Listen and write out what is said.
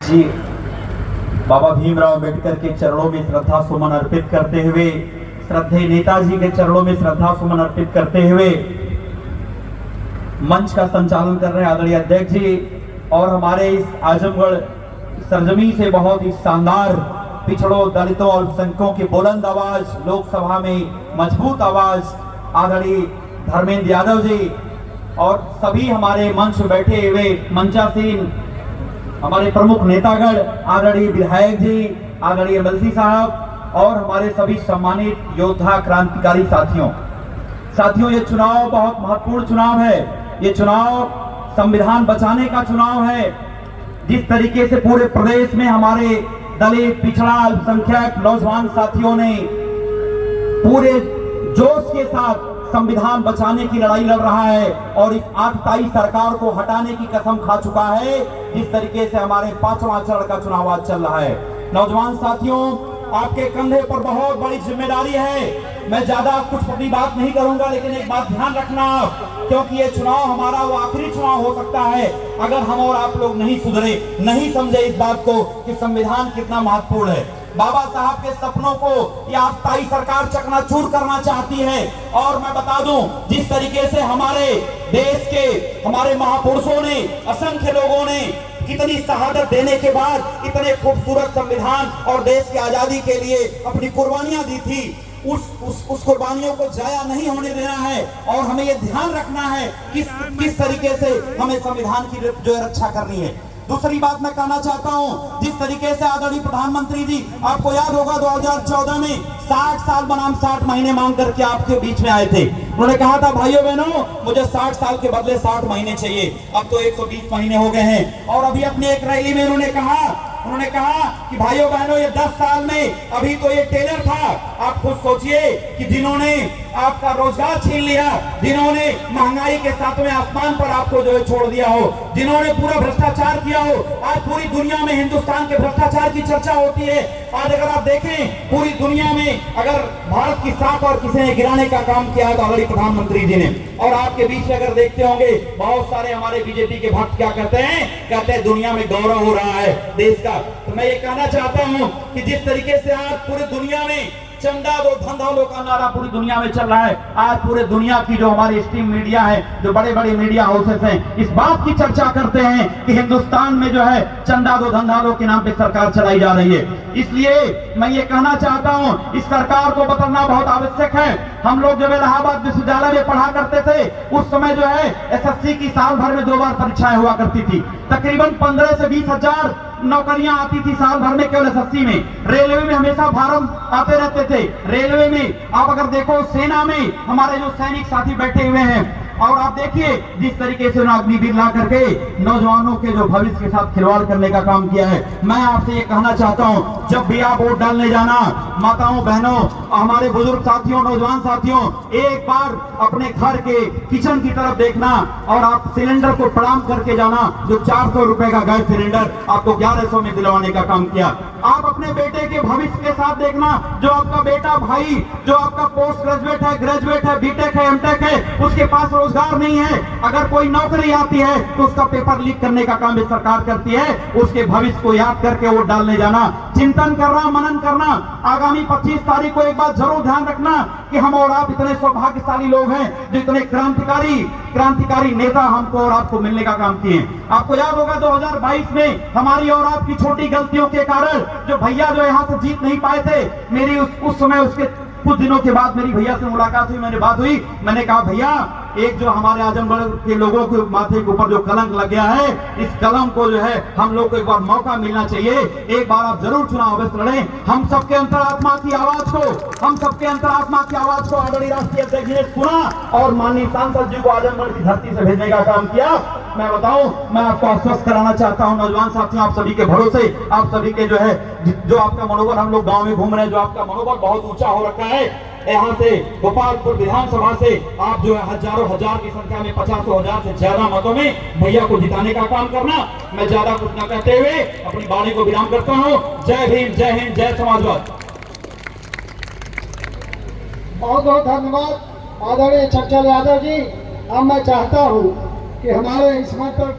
जी बाबा भीमराव अंबेडकर के चरणों में श्रद्धा सुमन अर्पित करते हुए, श्रद्धेय नेताजी के चरणों में श्रद्धा सुमन अर्पित करते हुए मंच का संचालन कर रहे आदरणीय अध्यक्ष जी और हमारे इस आजमगढ़ सरजमी से बहुत ही शानदार पिछड़ों, दलितों और अल्पसंख्यकों की बुलंद आवाज, लोकसभा में मजबूत आवाज आदरणीय धर्मेंद्र यादव जी और सभी हमारे मंच में बैठे हुए मंचासीन हमारे प्रमुख नेतागण, आदरणीय विधायक जी, आदरणीय एमएलसी साहब और हमारे सभी सम्मानित योद्धा क्रांतिकारी साथियों, ये चुनाव बहुत महत्वपूर्ण चुनाव है। ये चुनाव संविधान बचाने का चुनाव है। जिस तरीके से पूरे प्रदेश में हमारे दलित, पिछड़ा, अल्पसंख्यक नौजवान साथियों ने पूरे जोश के साथ संविधान बचाने की लड़ाई लड़ रहा है और इस आतताई सरकार को हटाने की कसम खा चुका है। जिस तरीके से हमारे 5वां चरण का चुनाव आज चल रहा है, नौजवान साथियों, आपके कंधे पर बहुत बड़ी जिम्मेदारी है। मैं ज्यादा कुछ अपनी बात नहीं करूंगा, लेकिन एक बात ध्यान रखना, क्योंकि ये चुनाव हमारा वो आखिरी चुनाव हो सकता है अगर हम और आप लोग नहीं सुधरे, नहीं समझे इस बात को कि संविधान कितना महत्वपूर्ण है। बाबा साहब के सपनों को यह आतताई सरकार चकनाचूर करना चाहती है। और मैं बता दूं, जिस तरीके से हमारे देश के हमारे महापुरुषों ने, असंख्य लोगों ने कितनी शहादत देने के बाद इतने खूबसूरत संविधान और देश की आजादी के लिए अपनी कुर्बानियां दी थी, उस कुर्बानियों को जाया नहीं होने देना है और हमें यह ध्यान रखना है किस तरीके से हमें संविधान की जो है रक्षा करनी है। दूसरी बात मैं कहना चाहता हूं, जिस तरीके से आदरणीय प्रधानमंत्री जी, आपको याद होगा 2014 में 60 साल बनाम 60 महीने मांग करके आपके बीच में आए थे। उन्होंने कहा था, भाइयों बहनों, मुझे 60 साल के बदले 60 महीने चाहिए। अब तो 120 महीने हो गए हैं। और अभी अपनी एक रैली में उन्होंने कहा कि भाइयों बहनों, ये 10 साल में अभी तो ये टेलर था। आप खुद सोचिए कि जिन्होंने आपका रोजगार छीन लिया, जिन्होंने महंगाई के 7वें आसमान पर आपको जो है छोड़ दिया हो, जिन्होंने पूरा भ्रष्टाचार किया हो, आज पूरी दुनिया में हिंदुस्तान के भ्रष्टाचार की चर्चा होती है। आज अगर आप देखें पूरी दुनिया में अगर भारत की साख और किसी ने गिराने का काम किया है तो आदरणीय प्रधानमंत्री जी ने। और आपके बीच में अगर देखते होंगे, बहुत सारे हमारे बीजेपी के भक्त क्या कहते हैं दुनिया में गौरव हो रहा है देश का। तो मैं ये कहना चाहता हूं कि जिस तरीके से आज पूरी दुनिया में चंदा दो धंधा लो का नारा पूरी दुनिया में चल रहा है, आज पूरे दुनिया की जो हमारी स्ट्रीम मीडिया है, जो बड़े बड़े मीडिया हाउसेस हैं, इस बात की चर्चा करते हैं कि हिंदुस्तान में जो है चंदा दो धंधा लो के नाम पे सरकार चलाई जा रही है। इसलिए मैं ये कहना चाहता हूं, इस सरकार को बदलना बहुत आवश्यक है। हम लोग जब इलाहाबाद विश्वविद्यालय में पढ़ा करते थे, उस समय जो है एसएससी की साल भर में 2 बार परीक्षाएं हुआ करती थी। तकरीबन 15 से 20 हजार नौकरियां आती थी साल भर में केवल एसएससी में। रेलवे में हमेशा फार्म आते रहते थे। रेलवे में आप अगर देखो, सेना में हमारे जो सैनिक साथी बैठे हुए हैं, और आप देखिए जिस तरीके से उन्होंने अग्निवीर ला करके नौजवानों के जो भविष्य के साथ खिलवाड़ करने का काम किया है। मैं आपसे ये कहना चाहता हूं, जब भी आप वोट डालने जाना, माताओं, बहनों, हमारे बुजुर्ग साथियों, नौजवान साथियों, एक बार अपने घर के किचन की तरफ देखना और आप सिलेंडर को प्रणाम करके जाना। जो 400 रुपए का गैस सिलेंडर आपको 1100 में दिलवाने का काम किया। आप अपने बेटे के भविष्य के साथ देखना, जो आपका बेटा भाई, जो आपका पोस्ट ग्रेजुएट है, ग्रेजुएट है, बीटेक है, एमटेक है, उसके पास रोजगार नहीं है, अगर कोई नौकरी आती है तो उसका पेपर लीक करने का काम भी सरकार करती है। उसके भविष्य को याद करके वोट डालने जाना, चिंतन करना, मनन करना। आगामी 25 तारीख को एक बात जरूर ध्यान रखना कि हम और आप इतने सौभाग्यशाली लोग हैं जो इतने क्रांतिकारी नेता हमको और आपको मिलने का काम किए। आपको याद होगा 2022 में हमारी और आपकी छोटी गलतियों के कारण जो भैया जो यहाँ से जीत नहीं पाए थे, मेरी उस समय उसके कुछ दिनों के बाद मेरी भैया से मुलाकात हुई, मैंने बात हुई, मैंने कहा, भैया, एक जो हमारे आजमगढ़ के लोगों के माथे के ऊपर जो कलंक लग गया है, इस कलंक को जो है हम लोग को एक बार मौका मिलना चाहिए। एक बार आप जरूर चुनाव अवश्य लड़ें। हम सबके अंतरात्मा की आवाज को आदरणीय राष्ट्रीय अध्यक्ष ने सुना और माननीय सांसद जी को आजमगढ़ की धरती से भेजने का काम किया। मैं बताऊं, मैं आपको आश्वस्त कराना चाहता हूं, नौजवान साथियों, आप सभी के भरोसे, आप सभी के जो है, जो आपका मनोबल, हम लोग गांव में घूम रहे हैं, जो आपका मनोबल बहुत ऊंचा हो रखा है। यहाँ से गोपालपुर विधानसभा से आप जो है हजारों हजार की संख्या में 50,000 से ज्यादा मतों में भैया को जिताने का काम करना। मैं ज्यादा कुछ न कहते हुए अपनी वाणी को विराम करता हूँ। जय भीम, जय हिंद, जय समाजवाद। बहुत बहुत धन्यवाद आदरणीय चंचल यादव जी। अब मैं चाहता हूँ कि हमारे इस मंच पर